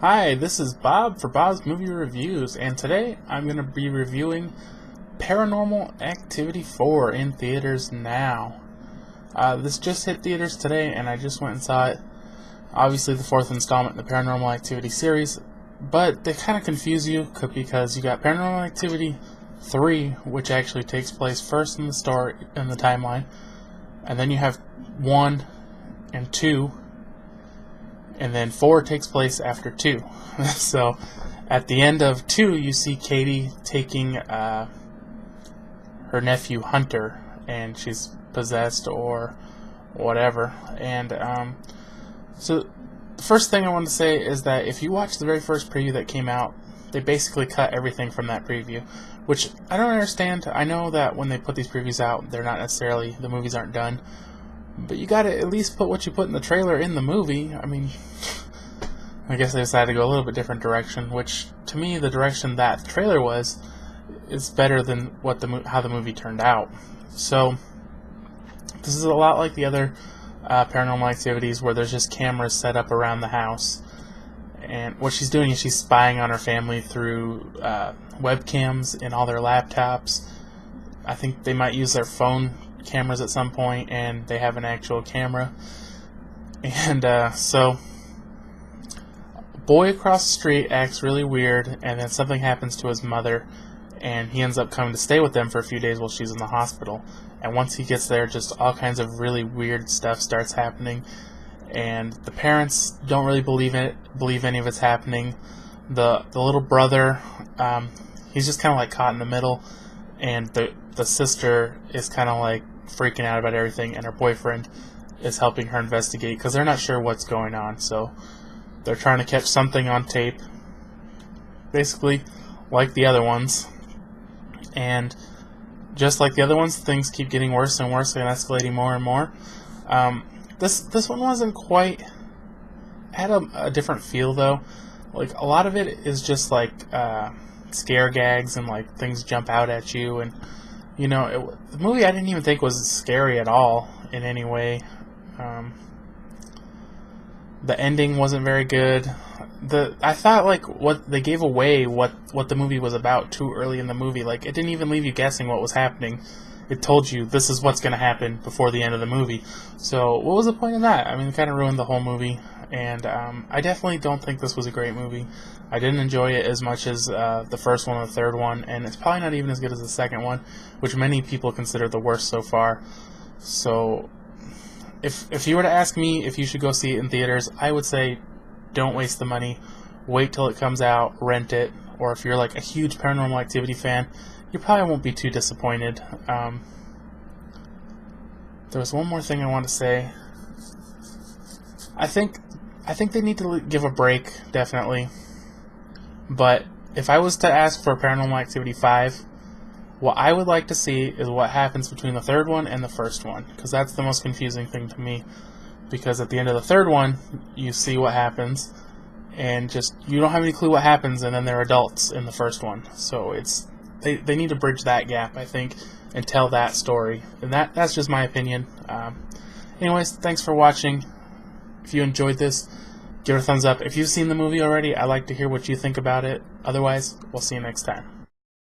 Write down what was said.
Hi, this is Bob for Bob's Movie Reviews, and today I'm going to be reviewing Paranormal Activity 4 in theaters now. This just hit theaters today, and I just went and saw it. Obviously the fourth installment in the Paranormal Activity series, but they kind of confuse you because you got Paranormal Activity 3, which actually takes place first in the story, in the timeline, and then you have 1 and 2, and then 4 takes place after 2. So at the end of 2, you see Katie taking her nephew Hunter, and she's possessed or whatever. And so the first thing I want to say is that if you watch the very first preview that came out, they basically cut everything from that preview, which I don't understand. I know that when they put these previews out, they're not necessarily, the movies aren't done, but you gotta at least put what you put in the trailer in the movie. I mean, I guess they decided to go a little bit different direction, which to me, the direction that the trailer was is better than what how the movie turned out. So this is a lot like the other Paranormal Activities, where there's just cameras set up around the house, and what she's doing is she's spying on her family through webcams in all their laptops. I think they might use their phone cameras at some point, and they have an actual camera. And so a boy across the street acts really weird, and then something happens to his mother, and he ends up coming to stay with them for a few days while she's in the hospital. And once he gets there, just all kinds of really weird stuff starts happening, and the parents don't really believe any of it's happening. The little brother, he's just kind of like caught in the middle, and the sister is kind of like freaking out about everything, and her boyfriend is helping her investigate because they're not sure what's going on. So they're trying to catch something on tape, basically like the other ones. And just like the other ones, things keep getting worse and worse and escalating more and more. This one wasn't quite, had a different feel though. Like a lot of it is just like scare gags and like things jump out at you, and you know, the movie I didn't even think was scary at all in any way. The ending wasn't very good. I thought like what they gave away what the movie was about too early in the movie. Like it didn't even leave you guessing what was happening. It told you this is what's going to happen before the end of the movie. So what was the point of that? I mean, it kind of ruined the whole movie. And I definitely don't think this was a great movie. I didn't enjoy it as much as the first one or the third one, and it's probably not even as good as the second one, which many people consider the worst so far. So if you were to ask me if you should go see it in theaters, I would say don't waste the money. Wait till it comes out, rent it, or if you're like a huge Paranormal Activity fan, you probably won't be too disappointed. There was one more thing I want to say. I think they need to give a break, definitely. But if I was to ask for Paranormal Activity 5, what I would like to see is what happens between the third one and the first one, because that's the most confusing thing to me. Because at the end of the third one, you see what happens, and just you don't have any clue what happens, and then they're adults in the first one. So they need to bridge that gap, I think, and tell that story. And that's just my opinion. Anyways, thanks for watching. If you enjoyed this, give it a thumbs up. If you've seen the movie already, I'd like to hear what you think about it. Otherwise, we'll see you next time.